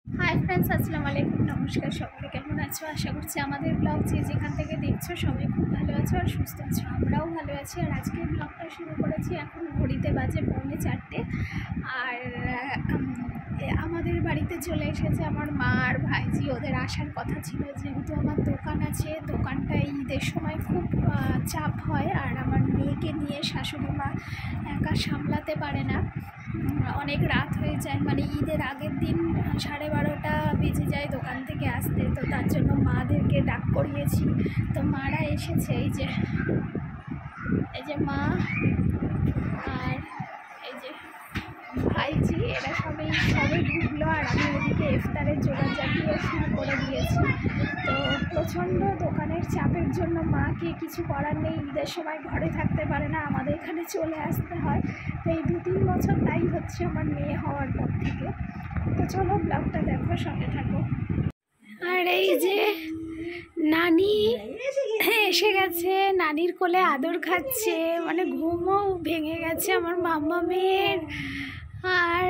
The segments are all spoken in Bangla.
হাই ফ্রেন্ডস, আসসালামু আলাইকুম। নমস্কার, সকলে কেমন আছো? আশা করছি আমাদের ব্লগ যে যেখান থেকে দেখছো সবাই খুব ভালো আছো আর সুস্থ আছো। আমরাও ভালো আছি। আর আজকে ব্লগটা শুরু করেছি, এখন ঘড়িতে বাজে 3:45। আর আমাদের বাড়িতে চলে এসেছে আমার মা আর ভাইজি। ওদের আসার কথা ছিল, যেহেতু আমার দোকান আছে, দোকানটা ঈদের সময় খুব চাপ হয়। আর আমার মেয়েকে নিয়ে শাশুড়ি মা একা সামলাতে পারে না, অনেক রাত হয়ে যায়, মানে ঈদের আগের দিন 12:30 বেজে যায় দোকান থেকে আসতে। তো তার জন্য মাদেরকে ডাক করিয়েছি। তো মারা এসেছে, এই যে মা আর এই যে ভাইজি, এরা সবাই ঢুকলো। আর আমি ওদিকে ইফতারের জোগাড় জাতিয়ে শুরু করে দিয়েছি। তো প্রচণ্ড দোকানের চাপের জন্য মাকে কিছু করার নেই, ঈদের সময় ঘরে থাকতে পারে না, আমাদের এখানে চলে আসতে হয়। তো এই 2-3 বছর তাই হচ্ছে আমার মেয়ে হওয়ার পর থেকে। তো চলো ব্লগটা দেখো, সঙ্গে থাকো। আর এই যে নানি এসে গেছে, নানির কোলে আদর খাচ্ছে, মানে ঘুমও ভেঙে গেছে আমার মাম্মা মেয়ের। আর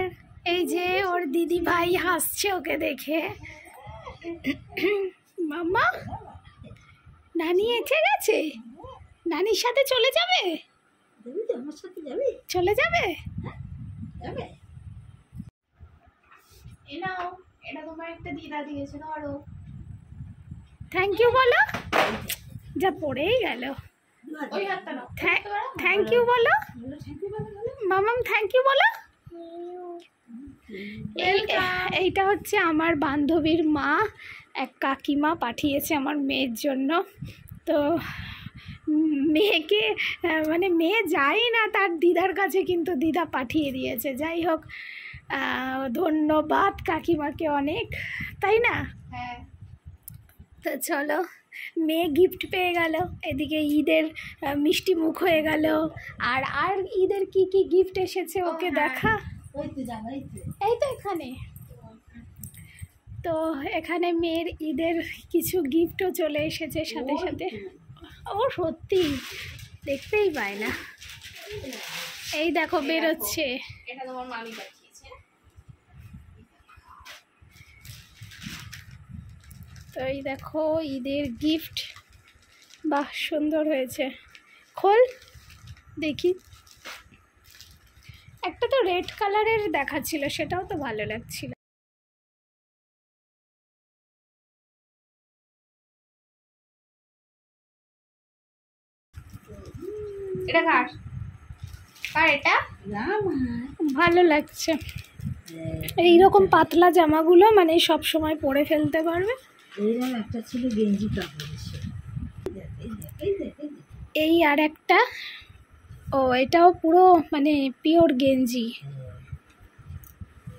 এই যে ওর দিদি ভাই হাসছে ওকে দেখে। মাম্মা, নানি এসে গেছে, নানির সাথে চলে যাবে? চলে যাবে? এনাও, এটা তোমার একটা দিদা দিয়েছে, ধরো। থ্যাংক ইউ বলো। যা পড়েই গেল। থ্যাংক ইউ বলো মামাম, থ্যাংক ইউ বলো। এইটা হচ্ছে আমার বান্ধবীর মা, এক কাকিমা পাঠিয়েছে আমার মেয়ের জন্য। তো মেয়েকে মানে মেয়ে যাই না তার দিদার কাছে, কিন্তু দিদা পাঠিয়ে দিয়েছে। যাই হোক, ধন্যবাদ কাকিমাকে অনেক, তাই না? হ্যাঁ। তো চলো, মেয়ে গিফট পেয়ে গেল, এদিকে ঈদের মিষ্টি মুখ হয়ে গেল। আর ঈদের কি কি গিফট এসেছে ওকে দেখা। এই তো এখানে, তো এখানে মেয়ের ঈদের কিছু গিফটও চলে এসেছে সাথে সাথে। ও সত্যি দেখতেই পায় না। এই দেখো বেরোচ্ছে। এটা তোমার মামি পাঠিয়েছে। তো এই দেখো ঈদের গিফট, বাহ সুন্দর হয়েছে। খোল দেখি। একটা তো রেড কালারের দেখাচ্ছিল, সেটাও তো ভালো লাগছিল। এটা কার? এটা ভালো লাগছে। এইরকম পাতলা জামাগুলো মানে সব সময় পরে ফেলতে পারবে। এইরকম একটা ছিল গেঞ্জি কাপড়, এই আর একটা, ও এটাও পুরো মানে পিওর গেঞ্জি,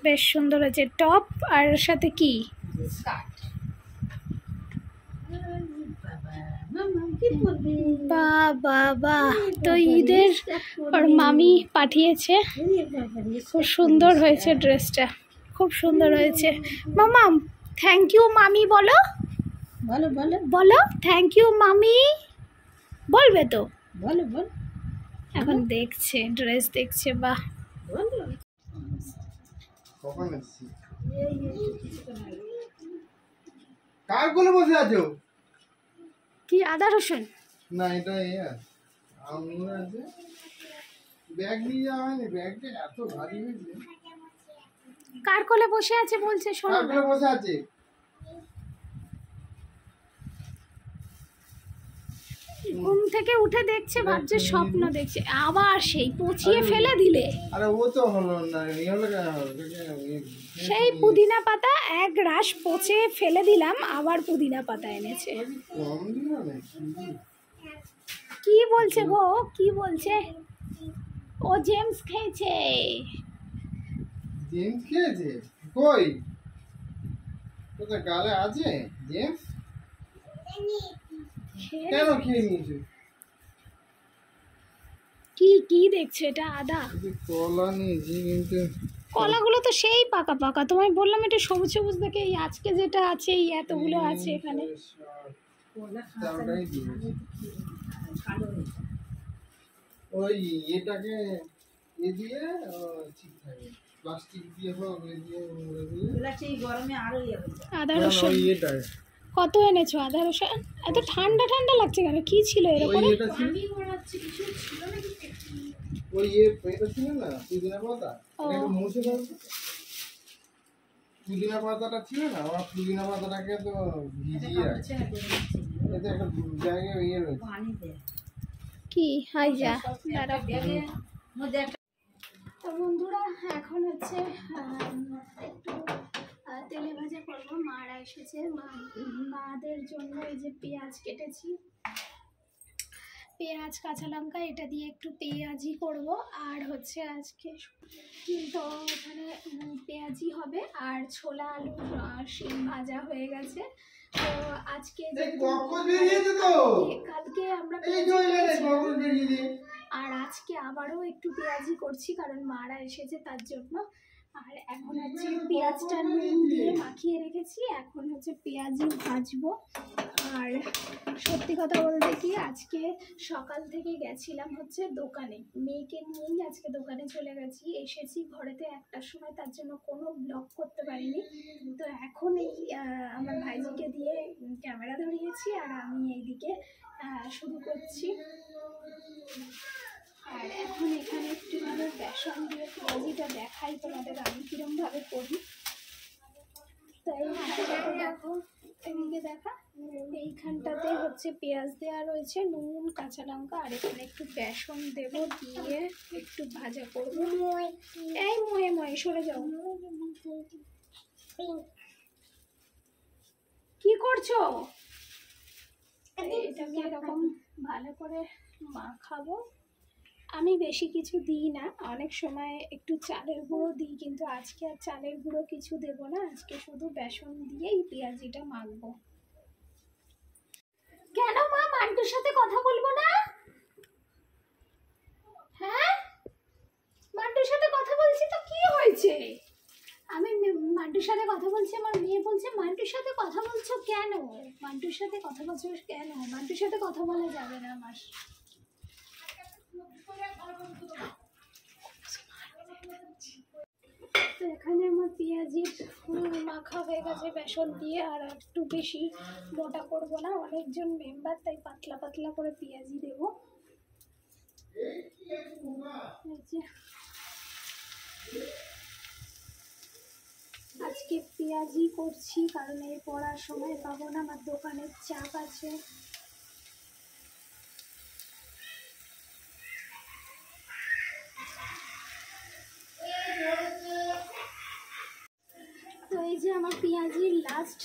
বেশ সুন্দর হয়েছে। টপ আর সাথে কি স্কার্ট। বাবা, তো ঈদের ওর মামি পাঠিয়েছে, খুব সুন্দর হয়েছে ড্রেসটা, খুব সুন্দর হয়েছে। মামাম থ্যাংক ইউ মামি বলো। বলো বলো বলো থ্যাংক ইউ মামি, বলবে তো? বলো বলো। এখন দেখছে, ড্রেস দেখছে। বাহ, কার কোলে বসে আছো? কি আদা রসুন? না, এটা আঙুর আছে। ব্যাগ নিয়ে যাওয়া হয়নি, ব্যাগটা এত ভারী হয়েছে। কার কোলে বসে আছে বলছে, শোনো কার না। কোলে বসে আছে? ঘুম থেকে উঠে দেখছে, ভাবছে স্বপ্ন দেখছে, আবার সেই পচিয়ে ফেলে দিলে। আরে ও তো হলো না, হলো কেন? সেই পুদিনা পাতা এক রাশ পচে ফেলে দিলাম, আবার পুদিনা পাতা এনেছে। কম দিল না। কি বলছে গো, কি বলছে? ও জেমস খেয়েছে। জেমস খেয়েছে? কই কোথায় গালে আছে জেমস? কেন খেয়ে নিয়েছে? কি কি দেখছো? এটা আদা। কলা নিয়েছি, কিন্তু কলাগুলো তো সেই পাকা পাকা, তোমায় বললাম এটা সবুজ সবুজ দেখে। এই আজকে যেটা আছে, এই এতগুলো আছে এখানে। ওই এটাকে এ দিয়ে ঠিক থাকে, প্লাস্টিক দিয়ে হোক এ দিয়ে মুড়ে দিয়ে এগুলা সেই গরমে আরো ইয়ে হয়ে যায়। আদা না, না, রসুন ওই এটা কত এনেছো আদা রসুন? এত ঠান্ডা ঠান্ডা লাগছে কেন? কি ছিল ওই এরকম? এটা ছিল ওই এটা ছিল না পুদিনা পাতা ও। এটা একটু মুছে দাও তো। পুদিনা পাতাটা ছিল না আমার পুদিনা পাতাটাকে তো ভিজিয়ে রাখছি এতে একটা জায়গায় ইয়ে রয়েছে পানি দে। কি হাই যা দাঁড়াও। ব্যাগে মধ্যে একটা তো বন্ধুরা এখন হচ্ছে একটু তেলে ভাজা করবো। মারা এসেছে, মাদের জন্য এই যে পেঁয়াজ কেটেছি, পেঁয়াজ কাঁচা লঙ্কা এটা দিয়ে একটু পেঁয়াজি করব। আর হচ্ছে আজকে তো এখানে পেঁয়াজি হবে আর ছোলা আলু শিম ভাজা হয়ে গেছে। তো আজকে কালকে আমরা আর আজকে আবারও একটু পেঁয়াজি করছি কারণ মারা এসেছে তার জন্য। আর এখন হচ্ছে পেঁয়াজটা নুন দিয়ে মাখিয়ে রেখেছি, এখন হচ্ছে পেঁয়াজি ভাজবো। আর সত্যি কথা বলতে কি আজকে সকাল থেকে গেছিলাম হচ্ছে দোকানে, মেয়েকে নিয়েই আজকে দোকানে চলে গেছি। এসেছি ঘরেতে 1টার সময়, তার জন্য কোনো ব্লগ করতে পারিনি। তো এখন এই আমার ভাইজিকে দিয়ে ক্যামেরা ধরিয়েছি আর আমি এইদিকে শুরু করছি। আর এখন এখানে একটুভাবে বেসন দিয়ে পেঁয়াজিটা দেখাই তোমাদের আমি কিরমভাবে করি। তো এই মশলাটা দেখো, এদিকে দেখা, এইখানটাতে হচ্ছে পেঁয়াজ দেওয়া রয়েছে, নুন কাঁচা লঙ্কা আর এখানে একটু বেসন দেব, দিয়ে একটু ভাজা করবো। এই ময়ে ময়ে সরে যাও, কি করছো? এটাকে এরকম ভালো করে মাখাবো। আমি বেশি কিছু দিই না, অনেক সময় একটু চালের গুঁড়ো দিই, কিন্তু আজকে আর চালের গুঁড়ো কিছু দেব না, আজকে শুধু বেসন দিয়েই পেঁয়াজিটা মাখবো। কেন মা মান্টুর সাথে কথা বলবো না? হ্যাঁ, মান্টুর সাথে কথা বলছি তো কি হয়েছে? আমি মান্টুর সাথে কথা বলছি, আমার মেয়ে বলছে মান্টুর সাথে কথা বলছো কেন? মান্টুর সাথে কথা বলছো কেন? মান্টুর সাথে কথা বলা যাবে না আমার। তো এখানে আমার পেঁয়াজির মাখা হয়ে গেছে বেসন দিয়ে, আর একটু বেশি মোটা করব না, অনেকজন মেম্বার, তাই পাতলা পাতলা করে পেঁয়াজি দেব। আজকে পেঁয়াজি করছি কারণ এই পড়ার সময় পাবো না, আমার দোকানের চাপ আছে। তো এই যে আমার পেঁয়াজির লাস্ট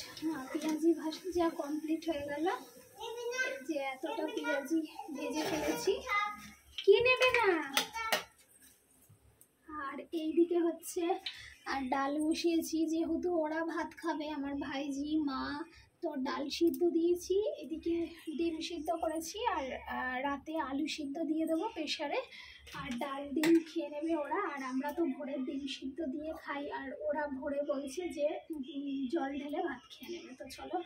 পেঁয়াজি ভাজা কমপ্লিট হয়ে গেল। এই যে এতটা পেঁয়াজি ভেজে ফেলেছি, কি নেবে না। আর এইদিকে হচ্ছে ডাল বসিয়েছি, যেহেতু ওরা ভাত খাবে, আমার ভাইজি মা, তো ডাল সিদ্ধ দিয়েছি, এদিকে ডিম সিদ্ধ করেছি, আর রাতে আলু সিদ্ধ দিয়ে দেবো প্রেশারে। আর ডাল ডিম খেয়ে নেবে ওরা, আর আমরা তো ভোরে ডিম সিদ্ধ দিয়ে খাই, আর ওরা ভোরে বলছে যে জল ঢেলে ভাত খেয়ে নেবে। তো চলো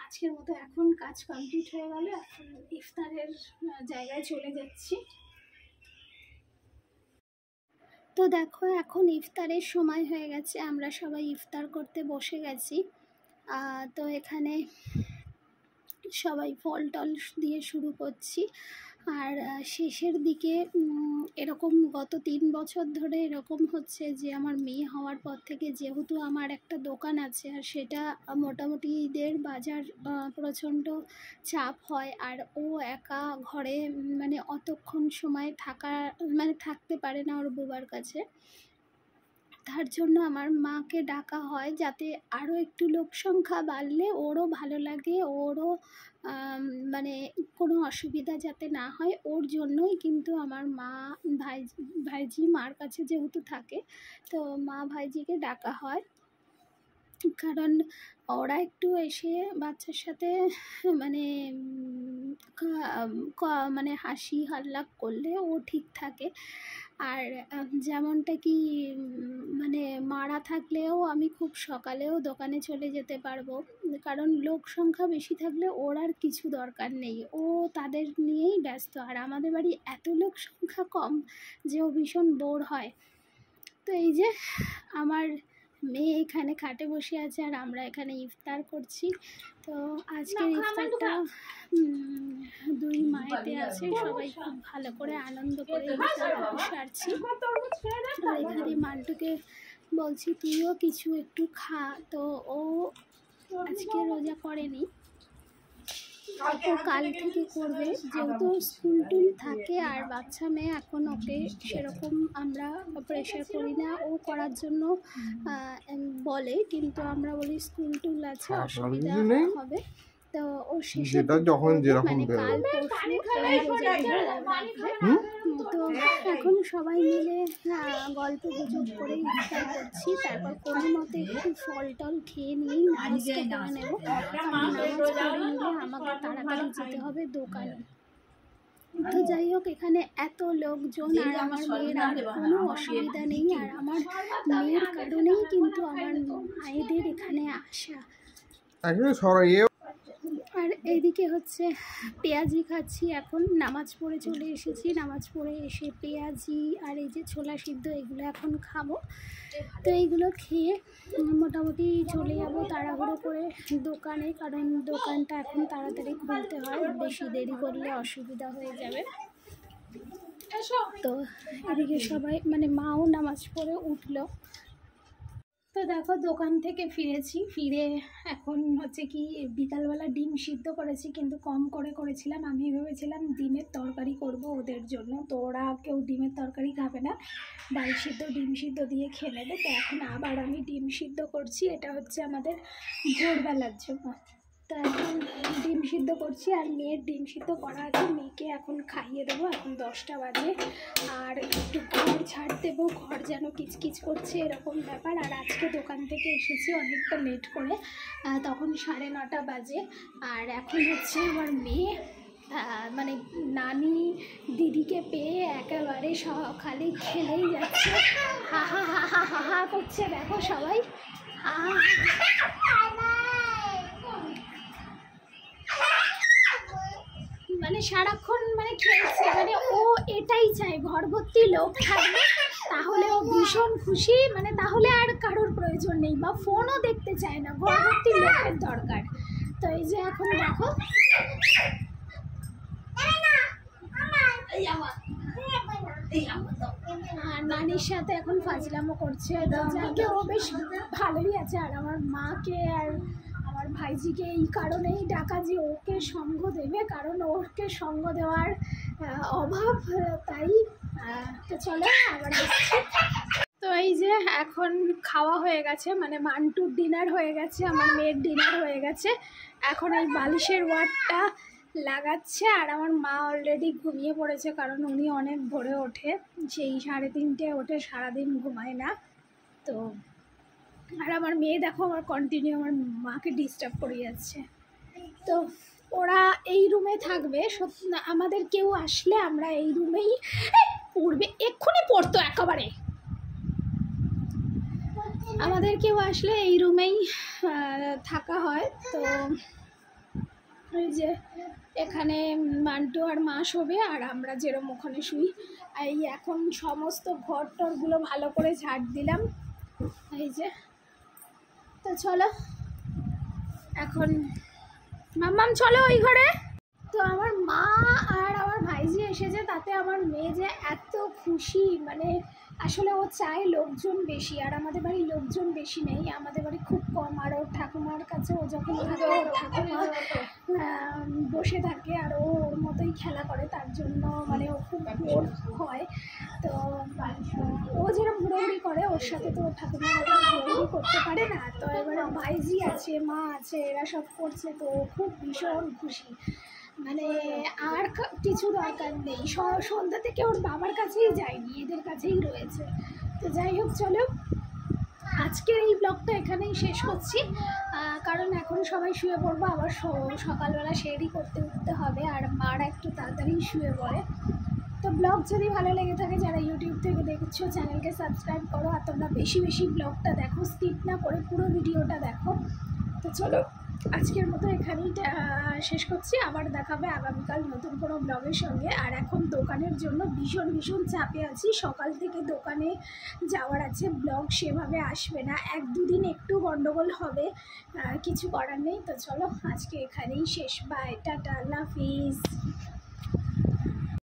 আজকের মতো এখন কাজ কমপ্লিট হয়ে গেল, এখন ইফতারের জায়গায় চলে যাচ্ছি। তো দেখো এখন ইফতারের সময় হয়ে গেছে, আমরা সবাই ইফতার করতে বসে গেছি। তো এখানে সবাই ফল টল দিয়ে শুরু করছি। আর শেষের দিকে এরকম গত 3 বছর ধরে এরকম হচ্ছে যে আমার মেয়ে হওয়ার পর থেকে, যেহেতু আমার একটা দোকান আছে আর সেটা মোটামুটি ঈদের বাজার প্রচণ্ড চাপ হয়, আর ও একা ঘরে মানে অতক্ষণ সময় থাকতে পারে না ওর বুবার কাছে। তার জন্য আমার মাকে ডাকা হয়, যাতে আরও একটু লোক সংখ্যা বাড়লে ওরও ভালো লাগে, ওরও মানে কোনো অসুবিধা যাতে না হয়, ওর জন্যই কিন্তু আমার মা ভাইজি মার কাছে যেহেতু থাকে, তো মা ভাইজিকে ডাকা হয়। কারণ ওরা একটু এসে বাচ্চার সাথে মানে মানে হাসি হাল্লা করলে ও ঠিক থাকে। আর যেমনটা কি মানে মারা থাকলেও আমি খুব সকালেও দোকানে চলে যেতে পারবো, কারণ লোক সংখ্যা বেশি থাকলে ওর আর কিছু দরকার নেই, ও তাদের নিয়েই ব্যস্ত। আর আমাদের বাড়ি এত লোক সংখ্যা কম যে ও ভীষণ বোর হয়। তো এই যে আমার মেয়ে এখানে খাটে বসে আছে আর আমরা এখানে ইফতার করছি। তো আজকের ইফতারটা দুই মায়েতে আছে, সবাই খুব ভালো করে আনন্দ করে ইফতার সারছি। আর এখানে মান্টুকে বলছি তুইও কিছু একটু খা, তো ও আজকে রোজা করেনি, ও কাল থেকে করবে, যেহেতু স্কুল টুল থাকে আর বাচ্চা মেয়ে এখন ওকে সেরকম আমরা প্রেশার করি না, ও করার জন্য বলে, কিন্তু আমরা বলি স্কুল টুল আছে অসুবিধা হবে, তো ও সেটা যখন যেরকম কাল তো এখন সবাই মিলে গল্প গুজব করে ইফতার করছি। তারপর কোনো মতে একটু ফল টল খেয়ে নিয়েই নামাজটা করে নেবো, কারণ নামাজ পড়ে নিলে আমাকে তাড়াতাড়ি যেতে হবে দোকানে। তো যাই হোক, এখানে এত লোকজন আর আমার মেয়ের আর কোনো অসুবিধা নেই, আর আমার মেয়ের কারণেই কিন্তু আমার মায়েদের এখানে আসা। আর এইদিকে হচ্ছে পেঁয়াজি খাচ্ছি, এখন নামাজ পড়ে চলে এসেছি, নামাজ পড়ে এসে পেঁয়াজি আর এই যে ছোলা সিদ্ধ এগুলো এখন খাবো। তো এইগুলো খেয়ে মোটামুটি চলে যাবো তাড়াহুড়ো করে দোকানে, কারণ দোকানটা এখন তাড়াতাড়ি খুলতে হয়, বেশি দেরি করলে অসুবিধা হয়ে যাবে। তো এদিকে সবাই মানে মাও নামাজ পড়ে উঠলো। তো দেখো দোকান থেকে ফিরেছি, ফিরে এখন হচ্ছে কি বিকালবেলা ডিম সিদ্ধ করেছি, কিন্তু কম করে করেছিলাম। আমি ভেবেছিলাম ডিমের তরকারি করব ওদের জন্য, তো ওরা কেউ ডিমের তরকারি খাবে না, ডাল সিদ্ধ ডিম সিদ্ধ দিয়ে খেয়ে নেবে। তো এখন আবার আমি ডিম সিদ্ধ করছি, এটা হচ্ছে আমাদের ভোরবেলার জন্য। তো এখন ডিম সিদ্ধ করছি আর মেয়ের ডিম সিদ্ধ করা আছে, মেয়েকে এখন খাইয়ে দেবো। এখন 10টা বাজে, আর একটু ঘর ঝাড় দেবো, ঘর যেন কিচকিচ করছে এরকম ব্যাপার। আর আজকে দোকান থেকে এসেছি অনেকটা লেট করে, তখন 9:30 বাজে। আর এখন হচ্ছে আমার মেয়ে মানে নানি দিদিকে পেয়ে একেবারে খালি খেলেই যাচ্ছে, হা হা হা হা হা হা করছে, দেখো সবাই হা হা। মানে সারাক্ষণ মানে খেলছে, মানে ও এটাই চায় ঘর ভর্তি লোক থাকবে, তাহলে ও ভীষণ খুশি, মানে তাহলে আর কারোর প্রয়োজন নেই, বা ফোনও দেখতে চায় না, ঘর ভর্তি লোকের দরকার। তো এই যে এখন দেখো নানির সাথে এখন ফাজলামো করছে, যাকে ও বেশ ভালোই আছে। আর আমার মাকে আর আমার ভাইজিকে এই কারণেই ডাকা যে ওকে সঙ্গ দেবে, কারণ ওকে সঙ্গ দেওয়ার অভাব, তাই। তো চলো আবার দেখছি। তো এই যে এখন খাওয়া হয়ে গেছে, মানে মান্টুর ডিনার হয়ে গেছে, আমার মেয়ের ডিনার হয়ে গেছে। এখন এই বালিশের ওয়ার্ডটা লাগাচ্ছে, আর আমার মা অলরেডি ঘুমিয়ে পড়েছে, কারণ উনি অনেক ভোরে ওঠে, সেই 3:30 ওঠে, সারাদিন ঘুমায় না। তো আর আমার মেয়ে দেখো আমার কন্টিনিউ আমার মাকে ডিস্টার্ব করে যাচ্ছে। তো ওরা এই রুমে থাকবে, আমাদের কেউ আসলে আমরা এই রুমেই পড়বে, এক্ষুনি পড়তো একেবারে, আমাদের কেউ আসলে এই রুমেই থাকা হয়। তো এই যে এখানে মান্টু আর মা শোবে, আর আমরা যেরকম ওখানে শুই। এই এখন সমস্ত ঘর টরগুলো ভালো করে ঝাড় দিলাম, এই যে। তো চলো এখন মাম্মাম চলো ওই ঘরে। তো আমার মা আর আমার ভাইজি এসেছে, তাতে আমার মেয়ে যে এত খুশি, মানে আসলে ও চায় লোকজন বেশি, আর আমাদের বাড়ি লোকজন বেশি নেই, আমাদের বাড়ি খুব কম। আর ওর ঠাকুমার কাছে ও যখন থাকে, ওর ঠাকুমা বসে থাকে আর ও ওর মতোই খেলা করে, তার জন্য মানে ও খুব বোর হয়। তো ও যেরকম ঘুরোঘুরি করে, ওর সাথে তো ওর ঠাকুমা ঘুরোঘুরি করতে পারে না। তো এবারে ভাইজি আছে, মা আছে, এরা সব করছে, তো ও খুব ভীষণ খুশি, মানে আর কিছু দরকার নেই। সন্ধ্যা থেকে ওর বাবার কাছেই যায়নি, এদের কাছেই রয়েছে। তো যাই হোক, চলো আজকের এই ব্লগটা এখানেই শেষ করছি, কারণ এখন সবাই শুয়ে পড়বো, আবার সকালবেলা সেরি করতে উঠতে হবে, আর মারা একটু তাড়াতাড়ি শুয়ে পড়ে। তো ব্লগ যদি ভালো লেগে থাকে, যারা ইউটিউব থেকে দেখছো চ্যানেলকে সাবস্ক্রাইব করো, আর তোমরা বেশি বেশি ব্লগটা দেখো, স্কিপ না করে পুরো ভিডিওটা দেখো। তো চলো আজকের মতো এখানেই শেষ করছি। আবার দেখাবে আগামীকাল নতুন কোনো ব্লগের সঙ্গে। আর এখন দোকানের জন্য ভীষণ ভীষণ চাপে আছি, সকাল থেকে দোকানে যাওয়ার আছে, ব্লগ সেভাবে আসবে না, 1-2 দিন একটু গন্ডগোল হবে, কিছু করার নেই। তো চলো আজকে এখানেই শেষ, বাই, টাটা, আল্লাহ হাফিজ।